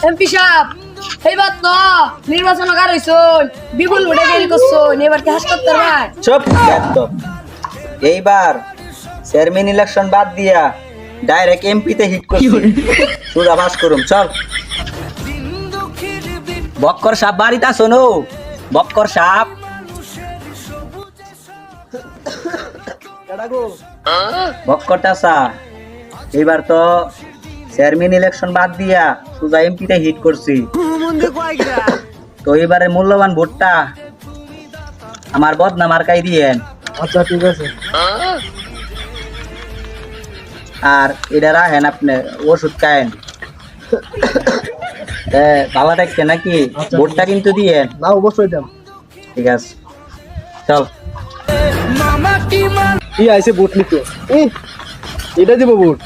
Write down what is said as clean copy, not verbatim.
MP সাহেব এইবার তো নির্বাচন কার হইছুন বিপুল ভোটে ফেল করছুন এবার কি হাস করতে ভাই চুপ একদম এইবার চেয়ারম্যান ইলেকশন বাদ দিয়া ডাইরেক্ট এমপিতে হিট করছি সুদা পাস করুম চল বক্কর সাপ বাড়িতে শোনো বক্কর সাপ বক্কর চাচা এইবার তো চেয়ারম্যান ইলেকশন বাদ দিয়া সুজা এমপিতে হিট করছি তো এবারে মূল্যবান ভোটটা আমার বদনাম মার্কাই দিয়েন। আচ্ছা ঠিক আছে। আর এটা রাখেন আপনি ওষুধ খায়েন ভালো থাকছে নাকি ভোটটা কিন্তু দিয়েন। না অবশ্যই দেন। ঠিক আছে চল কি আইছে ভোট নিতে এটা দিব ভোট।